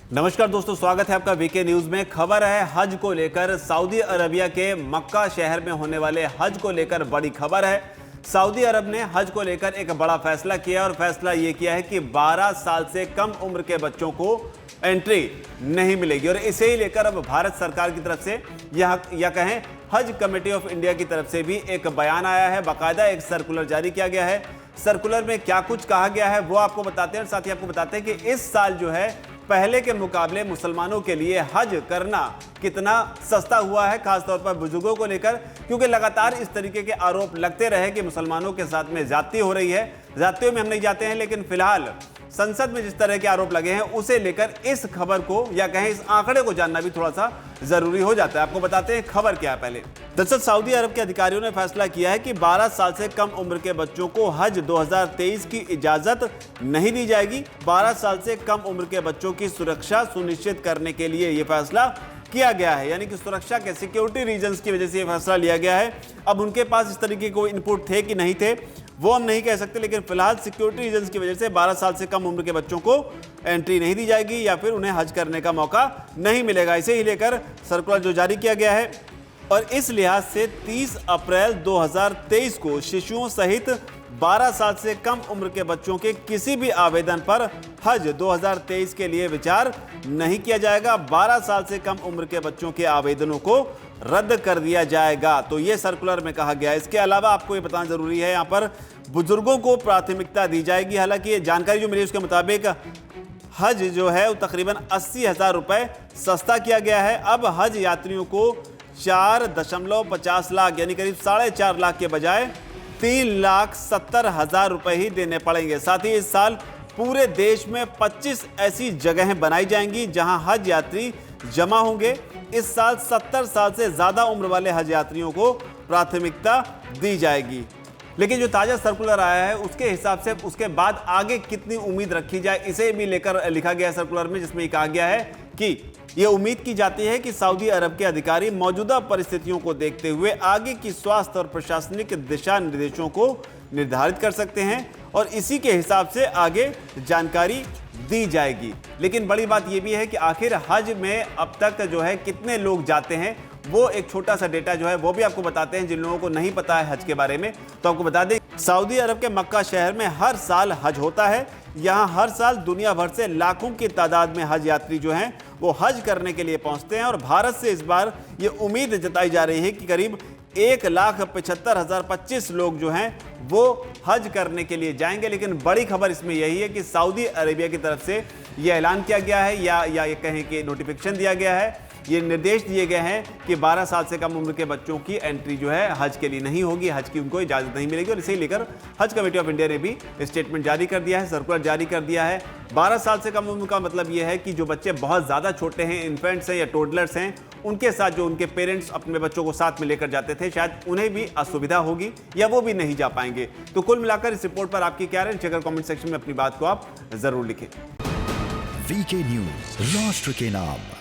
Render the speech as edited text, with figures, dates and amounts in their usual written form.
नमस्कार दोस्तों, स्वागत है आपका वीके न्यूज में। खबर है हज को लेकर। सऊदी अरबिया के मक्का शहर में होने वाले हज को लेकर बड़ी खबर है। सऊदी अरब ने हज को लेकर एक बड़ा फैसला किया और फैसला ये किया है कि 12 साल से कम उम्र के बच्चों को एंट्री नहीं मिलेगी। और इसे ही लेकर अब भारत सरकार की तरफ से या कहें हज कमेटी ऑफ इंडिया की तरफ से भी एक बयान आया है, बाकायदा एक सर्कुलर जारी किया गया है। सर्कुलर में क्या कुछ कहा गया है वो आपको बताते हैं और साथ ही आपको बताते हैं कि इस साल जो है पहले के मुकाबले मुसलमानों के लिए हज करना कितना सस्ता हुआ है, खासतौर पर बुजुर्गों को लेकर, क्योंकि लगातार इस तरीके के आरोप लगते रहे कि मुसलमानों के साथ में ज्यादती हो रही है। ज्यादतियों में हम नहीं जाते हैं, लेकिन फिलहाल संसद में जिस तरह के आरोप लगे हैं उसे लेकर इस खबर को या कहें इस आंकड़े को जानना भी थोड़ा सा जरूरी हो जाता है। आपको बताते हैं खबर क्या है। पहले दरअसल सऊदी अरब के अधिकारियों ने फैसला किया है कि 12 साल से कम उम्र के बच्चों को हज 2023 की इजाजत नहीं दी जाएगी। 12 साल से कम उम्र के बच्चों की सुरक्षा सुनिश्चित करने के लिए यह फैसला किया गया है, यानी कि सुरक्षा के सिक्योरिटी रीजंस की वजह से यह फैसला लिया गया है। अब उनके पास इस तरीके के इनपुट थे कि नहीं थे वो हम नहीं कह सकते, लेकिन फिलहाल सिक्योरिटी रीजंस की वजह से 12 साल से कम उम्र के बच्चों को एंट्री नहीं दी जाएगी या फिर उन्हें हज करने का मौका नहीं मिलेगा। इसे ही लेकर सर्कुलर जो जारी किया गया है और इस लिहाज से 30 अप्रैल 2023 को शिशुओं सहित 12 साल से कम उम्र के बच्चों के किसी भी आवेदन पर हज 2023 के लिए विचार नहीं किया जाएगा। 12 साल से कम उम्र के बच्चों के आवेदनों को रद्द कर दिया जाएगा, तो ये सर्कुलर में कहा गया है। इसके अलावा आपको ये बताना जरूरी है, यहाँ पर बुजुर्गों को प्राथमिकता दी जाएगी। हालांकि ये जानकारी जो मिली उसके मुताबिक हज जो है वो तकरीबन 80,000 रुपये सस्ता किया गया है। अब हज यात्रियों को 4.50 लाख यानी करीब 4.5 लाख के बजाय 3,70,000 रुपये ही देने पड़ेंगे। साथ ही इस साल पूरे देश में 25 ऐसी जगहें बनाई जाएंगी जहां हज यात्री जमा होंगे। इस साल 70 साल से ज्यादा उम्र वाले हज यात्रियों को प्राथमिकता दी जाएगी। लेकिन जो ताजा सर्कुलर आया है उसके हिसाब से उसके बाद आगे कितनी उम्मीद रखी जाए, इसे भी लेकर लिखा गया है सर्कुलर में, जिसमें कहा गया है कि यह उम्मीद की जाती है कि सऊदी अरब के अधिकारी मौजूदा परिस्थितियों को देखते हुए आगे की स्वास्थ्य और प्रशासनिक दिशा निर्देशों को निर्धारित कर सकते हैं और इसी के हिसाब से आगे जानकारी दी जाएगी। लेकिन बड़ी बात यह भी है कि आखिर हज में अब तक जो है कितने लोग जाते हैं, वो एक छोटा सा डेटा जो है वो भी आपको बताते हैं जिन लोगों को नहीं पता है हज के बारे में। तो आपको बता दें, सऊदी अरब के मक्का शहर में हर साल हज होता है। यहाँ हर साल दुनिया भर से लाखों की तादाद में हज यात्री जो हैं वो हज करने के लिए पहुंचते हैं और भारत से इस बार ये उम्मीद जताई जा रही है कि करीब 1,75,025 लोग जो हैं वो हज करने के लिए जाएंगे। लेकिन बड़ी खबर इसमें यही है कि सऊदी अरेबिया की तरफ से ये ऐलान किया गया है या ये कहें कि नोटिफिकेशन दिया गया है, ये निर्देश दिए गए हैं कि 12 साल से कम उम्र के बच्चों की एंट्री जो है हज के लिए नहीं होगी, हज की उनको इजाज़त नहीं मिलेगी। और इसे लेकर हज कमेटी ऑफ इंडिया ने भी स्टेटमेंट जारी कर दिया है, सर्कुलर जारी कर दिया है। 12 साल से कम उम्र का मतलब ये है कि जो बच्चे बहुत ज़्यादा छोटे हैं, इन्फेंट्स हैं या टोडलर्स हैं, उनके साथ जो उनके पेरेंट्स अपने बच्चों को साथ में लेकर जाते थे, शायद उन्हें भी असुविधा होगी या वो भी नहीं जा पाएंगे। तो कुल मिलाकर इस रिपोर्ट पर आपकी क्या राय, अगर कमेंट सेक्शन में अपनी बात को आप जरूर लिखें। वीके न्यूज, राष्ट्र के नाम।